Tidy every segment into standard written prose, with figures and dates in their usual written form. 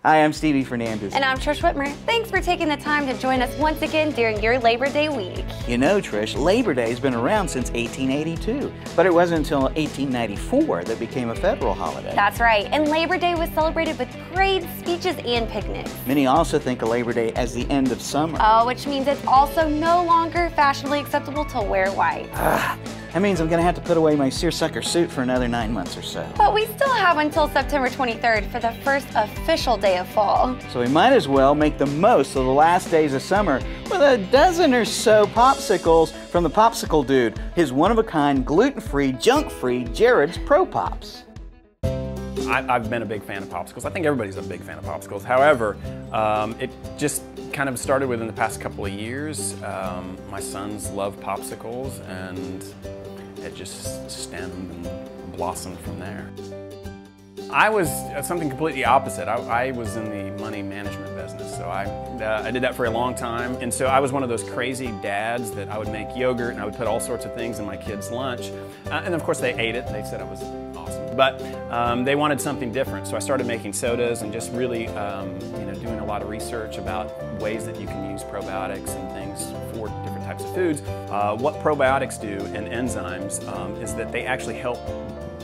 Hi, I'm Stevie Fernandez. And I'm Trish Whitmer. Thanks for taking the time to join us once again during your Labor Day week. You know, Trish, Labor Day has been around since 1882, but it wasn't until 1894 that it became a federal holiday. That's right, and Labor Day was celebrated with parades, speeches, and picnics. Many also think of Labor Day as the end of summer. Oh, which means it's also no longer fashionably acceptable to wear white. That means I'm going to have to put away my seersucker suit for another 9 months or so. But we still have until September 23rd for the first official day of fall. So we might as well make the most of the last days of summer with a dozen or so popsicles from the Popsicle Dude, his one-of-a-kind, gluten-free, junk-free Jared's ProPops. I've been a big fan of popsicles. I think everybody's a big fan of popsicles. However, it just kind of started within the past couple of years. My sons love popsicles, and it just stemmed and blossomed from there. I was something completely opposite. I was in the money management business, so I did that for a long time. And so I was one of those crazy dads that I would make yogurt and I would put all sorts of things in my kids' lunch. And of course they ate it. They said I was awesome. But they wanted something different, so I started making sodas and just really doing a lot of research about ways that you can use probiotics and things for different types of foods. What probiotics do and enzymes is that they actually help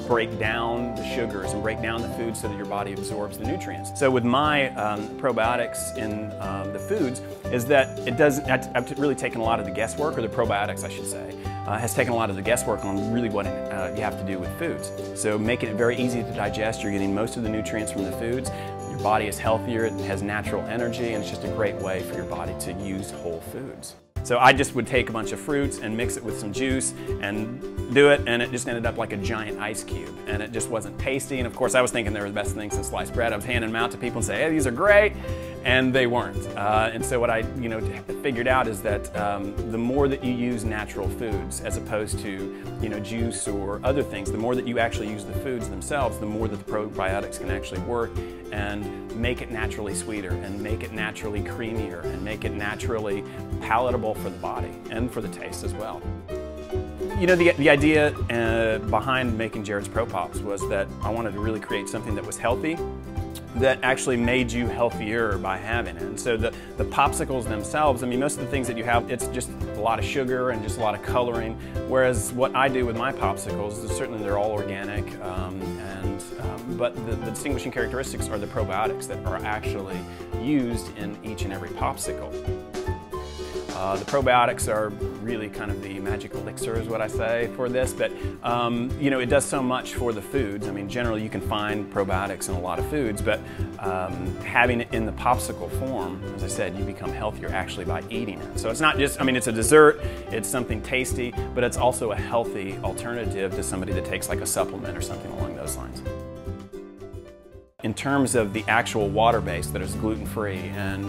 break down the sugars and break down the food so that your body absorbs the nutrients. So with my probiotics in the foods is that I've really taken a lot of the guesswork, or the probiotics I should say, has taken a lot of the guesswork on really what you have to do with foods. So making it very easy to digest, you're getting most of the nutrients from the foods, your body is healthier, it has natural energy, and it's just a great way for your body to use whole foods. So I just would take a bunch of fruits and mix it with some juice and do it, and it just ended up like a giant ice cube. And it just wasn't tasty, and of course I was thinking they were the best thing since sliced bread. I was handing them out to people and saying, hey, these are great, and they weren't. And so what I figured out is that the more that you use natural foods as opposed to juice or other things, the more that you actually use the foods themselves, the more that the probiotics can actually work and make it naturally sweeter and make it naturally creamier and make it naturally palatable for the body and for the taste as well. The idea behind making Jared's ProPops was that I wanted to really create something that was healthy, that actually made you healthier by having it. And so the popsicles themselves, I mean, most of the things that you have, it's just a lot of sugar and just a lot of coloring, whereas what I do with my popsicles, certainly they're all organic, but the distinguishing characteristics are the probiotics that are actually used in each and every popsicle. The probiotics are really kind of the magic elixir is what I say for this, but it does so much for the foods. I mean, generally you can find probiotics in a lot of foods, but having it in the popsicle form, as I said, you become healthier actually by eating it. So it's not just, I mean, it's a dessert, it's something tasty, but it's also a healthy alternative to somebody that takes like a supplement or something along those lines. In terms of the actual water base that is gluten-free and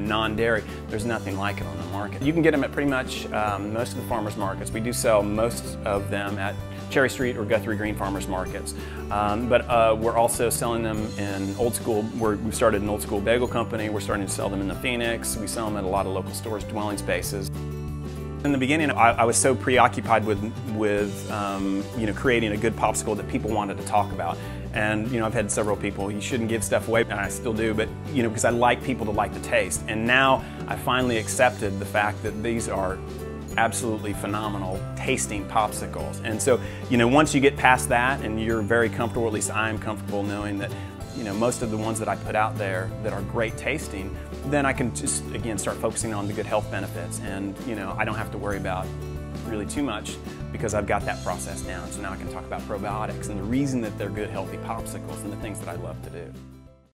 non-dairy, there's nothing like it on the market. You can get them at pretty much most of the farmers markets. We do sell most of them at Cherry Street or Guthrie Green farmers markets. But we're also selling them in old school, we've started an old school bagel company. We're starting to sell them in the Phoenix. We sell them at a lot of local stores, dwelling spaces. In the beginning, I was so preoccupied with creating a good popsicle that people wanted to talk about. And I've had several people, you shouldn't give stuff away, and I still do, but because I like people to like the taste. And now I finally accepted the fact that these are absolutely phenomenal tasting popsicles. And so, once you get past that and you're very comfortable, at least I'm comfortable knowing that most of the ones that I put out there that are great tasting, then I can just, again, start focusing on the good health benefits. And, I don't have to worry about really too much because I've got that process down. So now I can talk about probiotics and the reason that they're good, healthy popsicles and the things that I love to do.